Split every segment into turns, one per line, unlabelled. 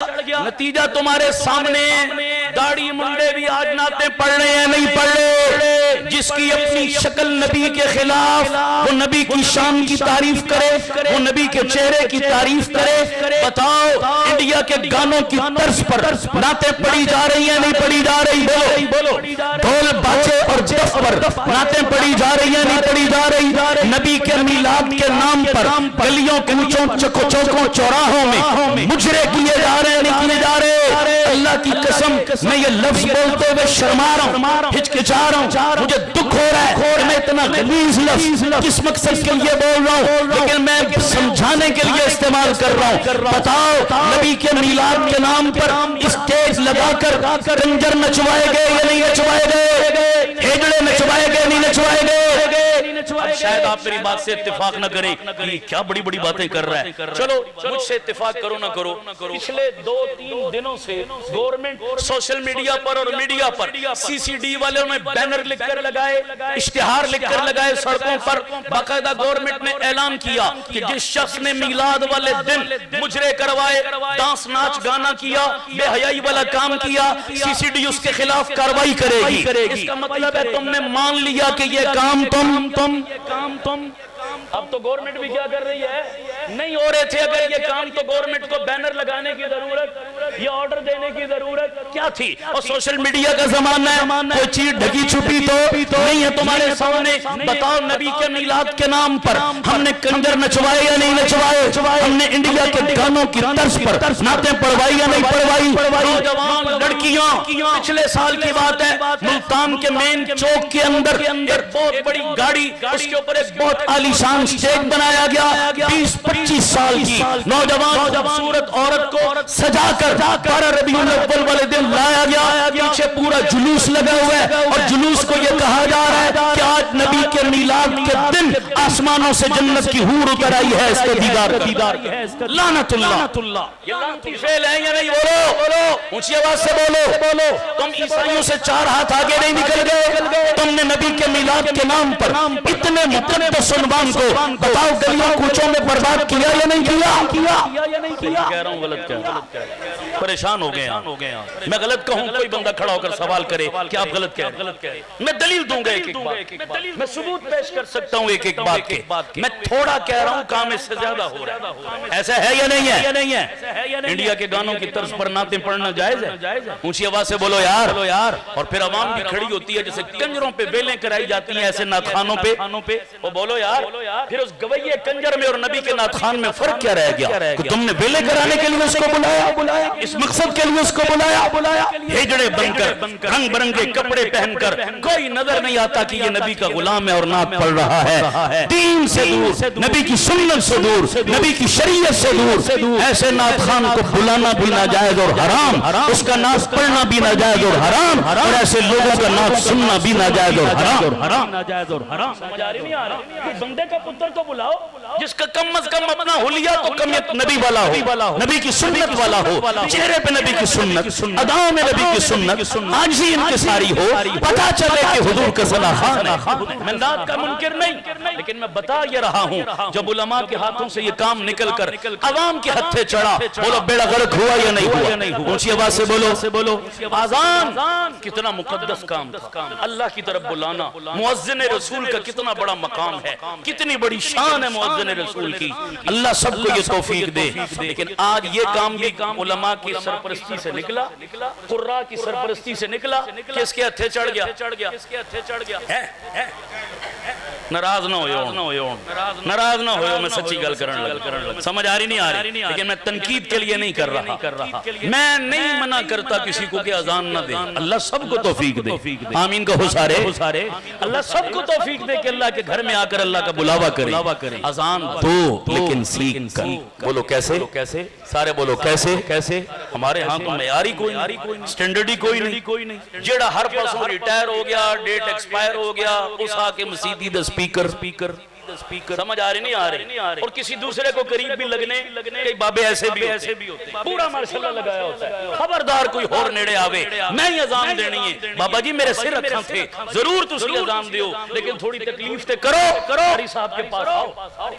نتیجہ تمہارے سامنے داڑھی منڈے بھی آج نعتیں پڑھ رہے ہیں نہیں پڑھ رہے، جس کی اپنی شکل نبی کے خلاف، وہ نبی کی شان کی تعریف کرے، وہ نبی کے چہرے کی تعریف کرے۔ بتاؤ انڈیا کے گانوں کی طرز پر نعتیں پڑھی جا رہی ہیں نہیں پڑھی جا رہی؟ بولو ڈھول باجے اور دف پر نعتیں پڑھی جا رہی ہیں نہیں پڑھی جا رہی؟ نبی کے میلاد کے نام پر گلیوں کوچوں چوکوں چوراہوں میں مجرے کیے جا رہے ہیں نہیں کیے جا رہے؟ اللہ کی قسم میں یہ لفظ بولتے ہوئے شرما رہا ہوں، ہچکچا رہا ہوں، مجھے دکھ ہو رہا ہے کہ میں اتنا غلیظ لفظ کس مقصد کے لیے بول رہا ہوں، لیکن میں سمجھانے کے لیے استعمال کر رہا ہوں۔ بتاؤ نبی کے میلاد کے نام پر اسٹیج لگا کر کنجر نچوائے گئے یا نہیں نچوائے گئے؟ ہیجڑے نچوائے گئے نہیں نچوائے گئے؟ شاید آپ میری بات سے اتفاق نہ کریں، یہ کیا بڑی بڑی باتیں کر رہا ہے۔ چلو مجھ سے اتفاق کرو نہ کرو، پچھلے 2-3 دنوں سے گورنمنٹ سوشل میڈیا پر اور میڈیا پر سی سی ڈی والوں نے بینر لکھ کر لگائے، اشتہار لکھ کر لگائے سڑکوں پر، باقاعدہ گورنمنٹ نے اعلان کیا کہ جس شخص نے میلاد والے دن مجرے کروائے، ڈانس ناچ گانا کیا، بے حیائی والا کام کیا، سی سی ڈی اس کے خلاف کارروائی کرے گی۔ اس کا مطلب ہے تم نے مان لیا کہ یہ کام تم اب تو گورنمنٹ بھی کیا کر رہی ہے؟ نہیں ہو رہے تھے اگر یہ کام تو گورنمنٹ کو بینر لگانے کی ضرورت، یہ آرڈر دینے کی ضرورت کیا تھی؟ اور سوشل میڈیا کا زمانہ ہے، کوئی چیز ڈھکی چھپی تو نہیں ہے تمہارے سامنے۔ بتاؤ نبی کے میلاد کے نام پر ہم نے کنجر نچوائے یا نہیں نچوائے؟ ہم نے انڈیا کے گانوں کی طرز پر نعتیں پڑھوائی یا نہیں پڑھوائی؟ نوجوان لڑکیاں، پچھلے سال کی بات ہے، ملتان کے مین چوک کے اندر ایک بہت بڑی گاڑی، اس کے اوپر ایک بہت عالیشان سٹیج بنایا گیا، 20-25 سال کی نوجوان خوبصورت عورت کو سجا کر 12 ربیع الاول والے دن لایا گیا، پیچھے پورا جلوس لگا ہوا ہے، اور جلوس کو یہ کہا جا رہا ہے کہ آج نبی کے میلاد کے دن آسمانوں سے جنت کی حور اتر آئی ہے اس کے دیدار کا۔ لعنت اللہ، یہ لعنتی فعل ہے یا نہیں؟ بولو اونچی آواز سے بولو۔ تم عیسائیوں سے 4 ہاتھ آگے نہیں نکل گئے، تم نے نبی کے میلاد کے نام پر اتنے مقدس عنوان کو بتاؤ گلیوں کوچوں میں برباد کیا یا نہیں کیا؟ کہہ رہا ہوں غلط کہہ رہا ہوں، پریشان ہو گئے ہیں۔ میں غلط کہوں کوئی بندہ کھڑا ہو کر سوال کرے کہ آپ غلط کہہ رہے ہیں، میں دلیل دوں گا ایک بات، میں ثبوت پیش کر سکتا ہوں ایک بات کے، میں تھوڑا کہہ رہا ہوں کام اس سے زیادہ ہو رہا ہے۔ ایسا ہے یا نہیں ہے؟ انڈیا کے گانوں کی طرز پر نعتیں پڑھنا جائز ہے؟ اونچی آواز سے بولو یار۔ اور پھر عوام بھی کھڑی ہوتی ہے، جیسے کنجروں پہ بیلیں کرائی جاتی ہیں ایسے نعت خانوں پہ، وہ بولو یار، پھر اس گویے کنجر میں اور نبی کے نعت خان میں فرق کیا رہ گیا کہ تم نے بیلے کرانے کے لیے اس کو بلایا، اس مقصد کے لیے اس کو بلایا، ہیجڑے بن کر رنگ برنگے کپڑے پہن کر، کوئی نظر نہیں آتا کہ یہ نبی کا غلام ہے اور نعت پڑھ رہا ہے، دین سے دور، نبی کی سنت سے دور، نبی کی شریعت سے دور، ایسے نعت خان کو بلانا بھی ناجائز اور حرام، اس کا نعت پڑھنا بھی ناجائز اور حرام، اور ایسے لوگوں کا نعت سننا بھی ناجائز اور حرام۔ سمجھ آ رہی نہیں آ رہا؟ بندے کا پتر کو بلاؤ جس کا کم از کم اپنا حلیہ تو کمیت نبی والا ہو، نبی کی سنت والا ہو، چہرے پہ نبی کی سنت، اداؤں میں نبی کی سنت، آج ہی انکساری ہو، پتا چلے کہ حضور کا صلاح خان ہے۔ میں نعت کا منکر نہیں، لیکن میں بتا یہ رہا ہوں جب علماء کے ہاتھوں سے یہ کام نکل کر عوام کے ہتھے چڑھا، بولو بیڑا غرق ہوا یا نہیں ہوا؟ اونچی آواز سے بولو۔ آذان کتنا مقدس کام تھا، اللہ کی طرف بلانا، مؤذن رسول کا کتنا بڑا مقام ہے، کتنی بڑی شان ہے مؤذن رسول کی، اللہ سب کو یہ توفیق دے۔ لیکن آج یہ کام بھی علماء کی سرپرستی سے نکلا، قراء کی سرپرستی سے نکلا، کس کے ہتھے چڑھ گیا؟ ناراض نہ ہو، میں سچی گل کرن لگا، سمجھ آ رہی نہیں آ رہی، لیکن میں تنقید کے لیے نہیں کر رہا، میں نہیں منع کرتا کسی کو کہ اذان نہ دے، اللہ سب کو توفیق دے، آمین کہو سارے، اللہ سب کو توفیق دے کہ اللہ کے گھر میں آ کر اللہ کا بلاوا کرے، اذان دو لیکن سیکھ کر، بولو کیسے؟ سارے بولو کیسے؟ ہمارے ہاں تو معیاری کوئی نہیں، سٹینڈرڈ ہی کوئی نہیں، جیڑا ہر پاسوں ریٹائر ہو گیا، ڈیٹ ایکسپائر ہو گیا، اس آ کے مسیدی دا سپیکر سمجھ آ رہی نہیں آ رہی؟ اور کسی دوسرے کو قریب بھی لگنے کئی بابے ایسے بھی ہوتے ہیں، پورا ماشاءاللہ لگایا ہوتا ہے، خبردار کوئی اور نیڑے آوے میں ہی اذان دینی ہے، بابا جی میرے سر رکھاں تھے، ضرور تسی اذان دیو لیکن تھوڑی تکلیف تے کرو، قاری صاحب کے پاس آؤ،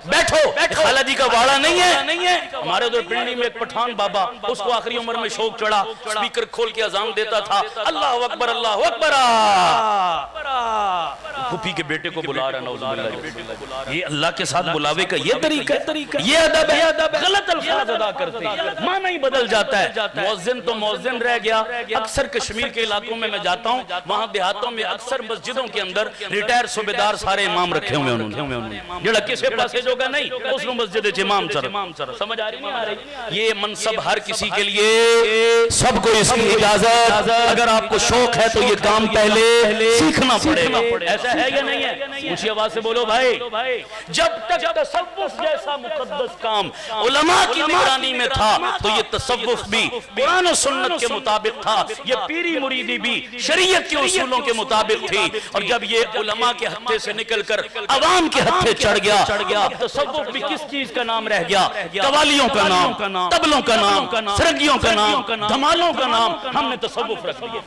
بیٹھو، خالہ جی کا واڑا نہیں ہے۔ ہمارے ادھر پنڈی میں ایک پٹھان بابا، اس کو آخری عمر میں شوق چڑھا، سپیکر کھول کے اذان دیتا تھا، اللہ اکبر اللہ اکبر، پھوپھی کے بیٹے کو بلا رہا، نعوذ باللہ، یہ اللہ کے ساتھ بلاوے کا یہ طریقہ ہے، یہ ادب ہے، غلط الفاظ ادا کرتے ہیں، معنی ہی بدل جاتا ہے۔ مؤذن تو مؤذن رہ گیا۔ اکثر کشمیر کے علاقوں میں جاتا ہوں، وہاں دیہاتوں میں اکثر مسجدوں کے اندر ریٹائر صوبیدار سارے امام رکھے ہوئے انہوں نے، جڑا کسے پاسے جو گا نہیں اس نو مسجد چ امام چر، سمجھ آ رہی نہیں آ رہی؟ یہ منصب ہر کسی کے لیے، سب کو اس کی اجازت، اگر آپ کو شوق ہے تو یہ کام پہلے سیکھنا پڑے گا، ایسا ہے یا نہیں ہے؟ اونچی آواز سے بولو بھائی، جب تک تصوف جیسا مقدس کام علماء کی نگرانی میں تھا تو یہ تصوف بھی قرآن و سنت کے مطابق تھا، یہ پیری مریدی بھی شریعت کے اصولوں کے مطابق تھی، اور جب یہ علماء کے ہتھے سے نکل کر عوام کے ہتھے چڑھ گیا، تصوف بھی کس چیز کا نام رہ گیا؟ قوالیوں کا نام، طبلوں کا نام، سرنگیوں کا نام، دھمالوں کا نام ہم نے تصوف رکھ لیا۔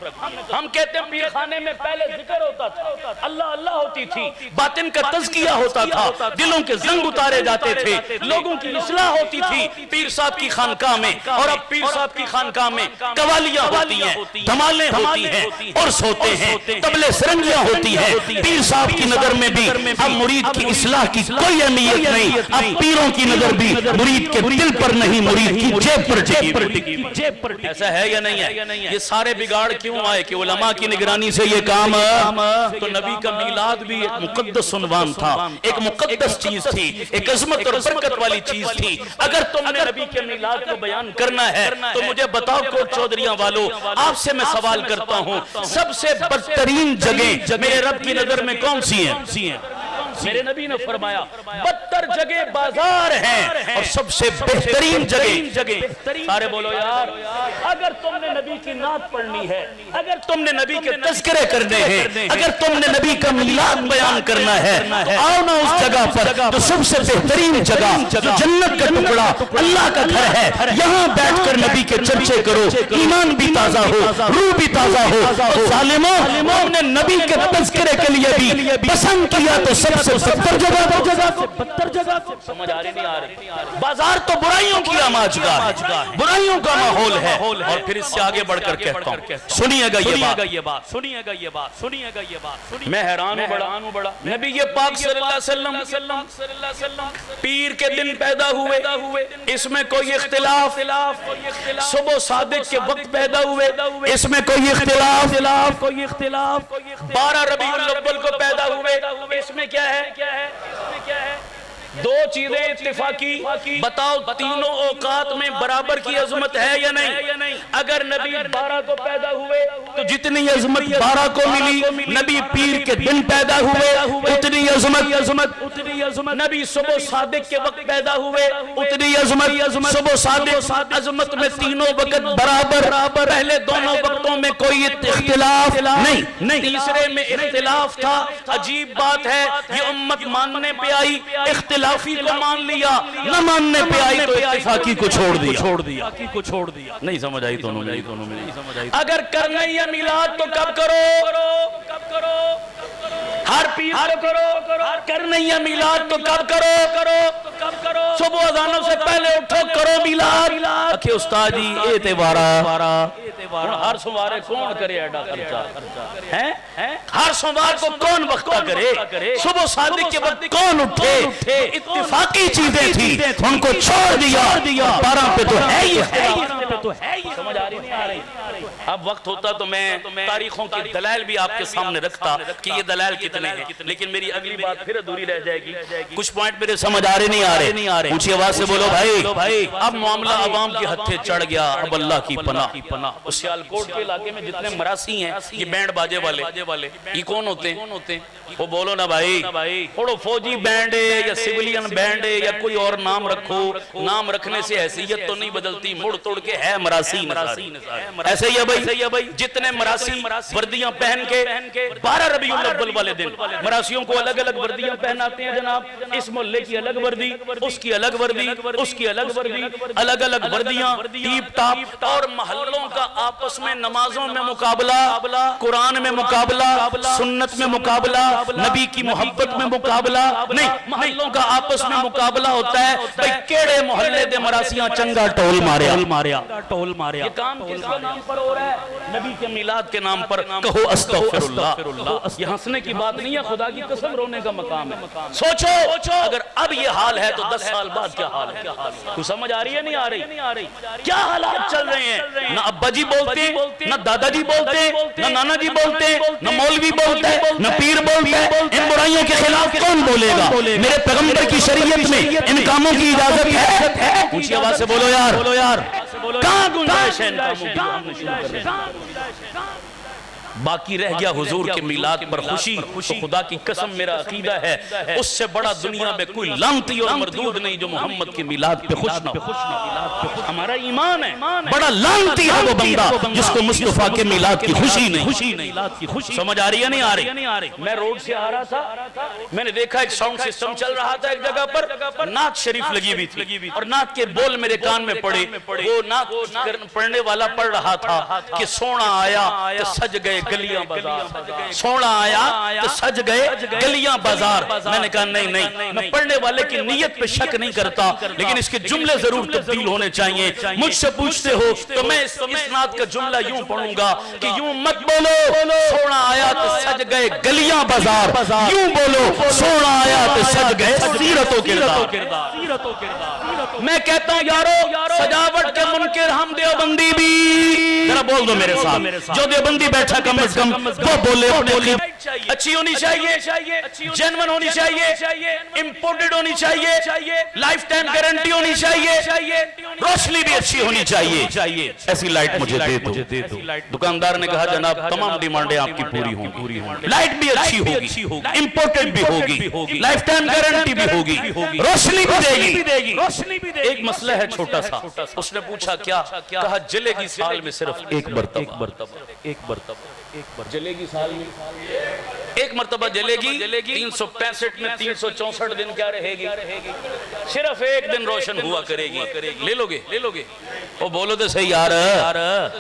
ہم کہتے ہیں پیر خانے میں پہلے ذکر ہوتا تھا، اللہ اللہ ہوتی تھی، باطن کا تزکیہ ہوتا تھا، دلوں کے زنگ اتارے جاتے تھے، لوگوں کی اصلاح ہوتی تھی پیر صاحب کی خانقاہ میں، اور اب پیر صاحب کی خانقاہ میں قوالیاں ہوتی ہیں، دھمالیں ہوتی ہیں، عرس ہوتے ہیں، طبلے سرنگیاں ہوتی ہیں۔ پیر صاحب کی نظر میں بھی اب مرید کی اصلاح کی کوئی اہمیت نہیں، اب پیروں کی نظر بھی مرید کے دل پر نہیں، مرید کی جیب پر ٹکی۔ ایسا ہے یا نہیں ہے؟ یہ سارے بگاڑ کیوں آئے کہ علماء کی نگرانی سے یہ کام؟ تو نبی کا میلاد بھی ایک مقدس عنوان تھا، ایک مقدس چیز تھی، ایک عظمت اور برکت والی چیز تھی۔ اگر تم نے نبی کے میلاد کو بیان کرنا ہے تو مجھے بتاؤ کوٹ چودھریاں والو، آپ سے میں سوال کرتا ہوں، سب سے بدترین جگہ میرے رب کی نظر میں کون سی ہیں؟ میرے نبی نے فرمایا بدتر جگہ بازار ہیں اور سب سے بہترین جگہ، سارے بولو یار، اگر تم نے نبی کی نعت پڑھنی ہے، اگر تم نے نبی کے تذکرے کرنے ہیں، اگر تم نے نبی کا میلاد بیان کرنا ہے تو آؤ نا اس جگہ پر جو سب سے بہترین جگہ، جو جنت کا ٹکڑا، اللہ کا گھر ہے، یہاں بیٹھ کر نبی کے چرچے کرو، ایمان بھی تازہ ہو، روح بھی تازہ ہو۔ ظالموں، ہم نے نبی کے تذکرے کے لیے بھی پسند کیا تو سب سے بدتر جگہ، سمجھ آ رہی نہیں آ رہی؟ بازار تو برائیوں کی آماجگاہ ہے، برائیوں کا ماحول ہے، اور پھر اس سے آگے بڑھ کر کہتا ہوں، سنیے گا یہ بات، میں حیران ہوں بڑا، نبی پاک صلی اللہ علیہ وسلم پیر کے دن پیدا ہوئے، اس میں کوئی اختلاف، صبح صادق کے وقت پیدا ہوئے، اس میں کوئی اختلاف، 12 ربیع الاول کو پیدا ہوئے، اس میں کیا ہے؟ دو چیزیں اتفاقی، بتاؤ تینوں اوقات میں برابر کی عظمت ہے یا نہیں؟ اگر نبی 12 کو پیدا ہوئے تو جتنی عظمت 12 کو ملی، نبی پیر کے دن پیدا ہوئے اتنی عظمت، نبی صبح صادق کے وقت پیدا ہوئے اتنی عظمت، صبح صادق عظمت میں تینوں وقت برابر، پہلے دونوں وقتوں میں کوئی اختلاف نہیں، تیسرے میں اختلاف تھا۔ عجیب بات ہے، یہ امت ماننے پہ آئی، اختلافی کو مان لیا، نہ ماننے پہ آئی تو اتفاقی کو چھوڑ دیا، نہیں سمجھ آئی دونوں میں؟ اگر کرنا یا میلاد تو کب کرو؟ ہر پیر کو کرو، کرنا یا میلاد تو کب کرو؟ صبح اذانوں سے پہلے اٹھو، کرو میلاد۔ اکھے استاد جی اعتبارہ، ہر سوارے کون کرے ایڈا خرچہ ہے؟ ہر سوار کو کون وقتہ کرے؟ صبح صادق کے وقت کون اٹھے؟ اتفاقی چیزیں تھی، ان کو چھوڑ دیا، 12 پہ تو ہے ہی ہے۔ سمجھ آ رہی نہیں آ رہی؟ اب وقت ہوتا تو میں تاریخوں کی دلائل بھی آپ کے سامنے رکھتا کہ یہ دلائل کتنے ہیں، لیکن میری اگلی بات پھر ادھوری رہ جائے گی، کچھ پوائنٹ میرے سمجھ آ رہے نہیں آ رہے۔ نہیں آ رہے اونچی آواز سے بولو بھائی اب معاملہ عوام کے ہتھے چڑھ گیا اب اللہ کی پناہ اس سیالکوٹ کے علاقے میں جتنے مراسی ہیں یہ بینڈ باجے والے یہ کون ہوتے ہیں وہ بولو نا بھائی تھوڑو فوجی بینڈ ہے یا سیولین بینڈ ہے یا کوئی اور نام رکھو نام رکھنے سے حیثیت تو نہیں بدلتی مڑ توڑ کے ہے مراسی ایسے ہی ہے بھائی جتنے مراسی وردیاں پہن کے 12 ربیع الاول والے دن مراسیوں کو الگ الگ وردیاں پہناتے ہیں جناب اس محلے کی الگ وردی اس کی الگ وردی اس کی الگ وردی الگ الگ وردیاں ٹیپ ٹاپ اور محلوں کا آپس میں نمازوں میں مقابلہ قرآن میں مقابلہ سنت میں مقابلہ نبی کی محبت میں مقابلہ نہیں محلوں کا آپس میں مقابلہ ہوتا ہے بھئی کیڑے محلے دے مراسیاں چنگا ٹول ماریا یہ کام کس کے نام پر ہو رہا ہے نبی کے میلاد کے نام پر کہو استغفر اللہ یہ ہنسنے کی بات نہیں ہے خدا کی قسم رونے کا مقام ہے سوچو اگر اب یہ حال ہے تو 10 سال بعد کیا حال ہے کوئی سمجھ آ رہی ہے نہیں آ رہی کیا حالات چل رہے ہیں نہ ابا جی بولتے نہ دادا جی بولتے نہ نانا جی بولتے نہ مولوی بولتے نہ پیر بولتے ان برائیوں کے خلاف کون بولے گا میرے پیغمبر کی شریعت میں ان کاموں کی اجازت ہے اونچی آواز سے بولو یار کہاں گنجائش ہے ان کاموں کی باقی رہ گیا حضور کے میلاد پر خوشی تو خدا کی قسم میرا عقیدہ ہے اس سے بڑا دنیا میں کوئی لعنتی اور مردود نہیں جو محمد کے میلاد پہ خوش نہ ہو ہمارا ایمان ہے بڑا لعنتی ہے وہ بندہ جس کو مصطفیٰ کے میلاد کی خوشی نہیں سمجھ آ رہی ہے نہیں آ رہی میں روڈ سے آ رہا تھا میں نے دیکھا ایک ساؤنڈ سسٹم چل رہا تھا ایک جگہ پر نعت شریف لگی ہوئی تھی اور نعت کے بول میرے کان میں پڑے وہ نعت پڑھنے والا پڑھ رہا تھا کہ سونا آیا تو سج گئے گلیاں بازار سونا آیا تو سج گئے گلیاں بازار میں نے کہا نہیں میں پڑھنے والے کی نیت پہ شک نہیں کرتا لیکن اس کے جملے ضرور تبدیل ہونے چاہیے مجھ سے پوچھتے ہو تو میں اس نعت کا جملہ یوں پڑھوں گا کہ یوں مت بولو سونا آیا تو سج گئے گلیاں بازار یوں بولو سونا آیا تو سج گئے سیرت و کردار میں کہتا ہوں یارو سجاوٹ کے منکر ہم دیوبندی بھی ذرا بول دو میرے ساتھ جو دیوبندی بیٹھا کم از کم وہ بولے اپنے اچھی ہونی چاہیے جنون ہونی چاہیے امپورٹڈ ہونی چاہیے لائف ٹائم گارنٹی ہونی چاہیے روشنی بھی اچھی ہونی چاہیے ایسی لائٹ مجھے دے دو دکاندار نے کہا جناب تمام ڈیمانڈیں آپ کی پوری ہوں گی لائٹ بھی اچھی ہوگی امپورٹڈ بھی ہوگی لائف ٹائم گارنٹی بھی ہوگی روشنی بھی دے گی ایک مسئلہ ہے چھوٹا سا اس نے پوچھا کیا کہا جلے گی سال میں صرف ایک مرتبہ جلے گی سال میں ایک مرتبہ جلے گی 365 میں 364 دن کیا رہے گی صرف ایک دن روشن ہوا کرے گی لے لو گے وہ بولو تو صحیح یار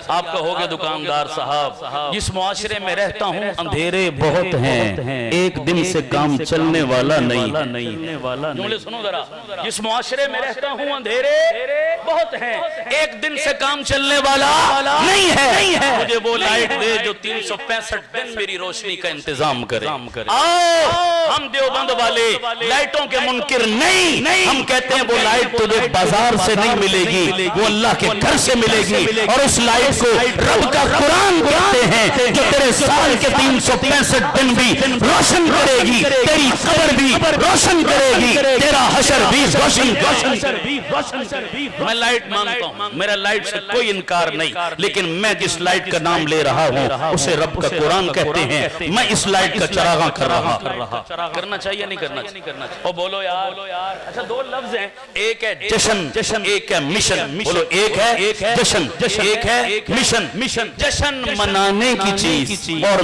آپ کہو گے دکاندار صاحب جس معاشرے میں رہتا ہوں اندھیرے بہت ہیں ایک دن سے کام چلنے والا نہیں جملے سنو ذرا جس معاشرے میں رہتا ہوں اندھیرے بہت ہیں ایک دن سے کام چلنے والا نہیں ہے مجھے وہ لائٹ دے جو 365 دن میری روشنی کا انتظام کرے آؤ ہم دیوبند والے لائٹوں کے منکر نہیں ہم کہتے ہیں وہ لائٹ تجھے بازار سے نہیں ملے گی وہ اللہ کے گھر سے ملے گی اور اس لائٹ کو رب کا قرآن کہتے ہیں جو تیرے سال کے 365 دن بھی روشن کرے گی تیری قبر بھی روشن کرے گی تیرا حشر بھی روشن میں لائٹ مانتا ہوں میرا لائٹ سے کوئی انکار نہیں لیکن میں جس لائٹ کا نام لے رہا ہوں اسے رب کا قرآن کہتے ہیں میں اس لائٹ کا چراغاں کر رہا کرنا چاہیے نہیں کرنا چاہیے او بولو یار اچھا دو لفظ ہیں ایک ہے جشن ایک ہے مشن بولو ایک ہے جشن ایک ہے مشن جشن منانے کی چیز اور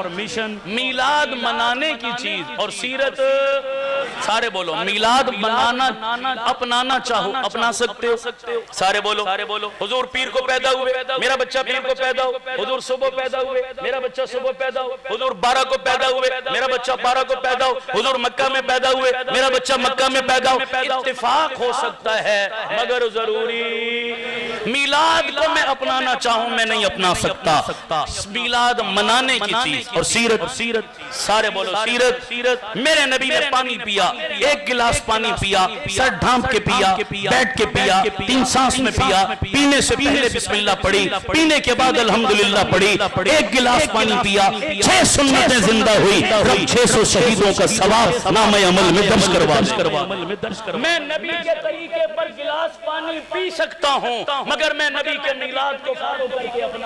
مشن میلاد منانے کی چیز اور سیرت سارے بولو میلاد منانا اپنانا چاہو اپنا سکتے ہو سارے بولو حضور پیر کو پیدا ہوئے میرا بچہ پیر کو پیدا ہو حضور صبح پیدا ہوئے میرا بچہ صبح پیدا ہو حضور 12 کو پیدا ہوئے میرا بچہ 12 کو پیدا ہو حضور مکہ میں پیدا ہوئے میرا بچہ مکہ میں پیدا ہو اتفاق ہو سکتا ہے مگر ضروری میلاد کو میں اپنانا چاہوں میں نہیں اپنا سکتا، میلاد منانے کی چیز اور سیرت، سارے بولو سیرت۔ میرے نبی نے پانی پیا، ایک گلاس پانی پیا، سر ڈھانپ کے پیا، بیٹھ کے پیا، 3 سانس میں پیا، پینے سے پہلے بسم اللہ پڑھی، پینے کے بعد الحمدللہ پڑھی، ایک گلاس پانی پیا، 6 سنتیں زندہ ہوئی، رب 600 شہیدوں کا ثواب نامہ عمل میں درج کروا۔ میں نبی کے طریقے پر گلاس پانی پی سکتا ہوں، مگر میں نبی کے میلاد کو فالو کر کے اپنا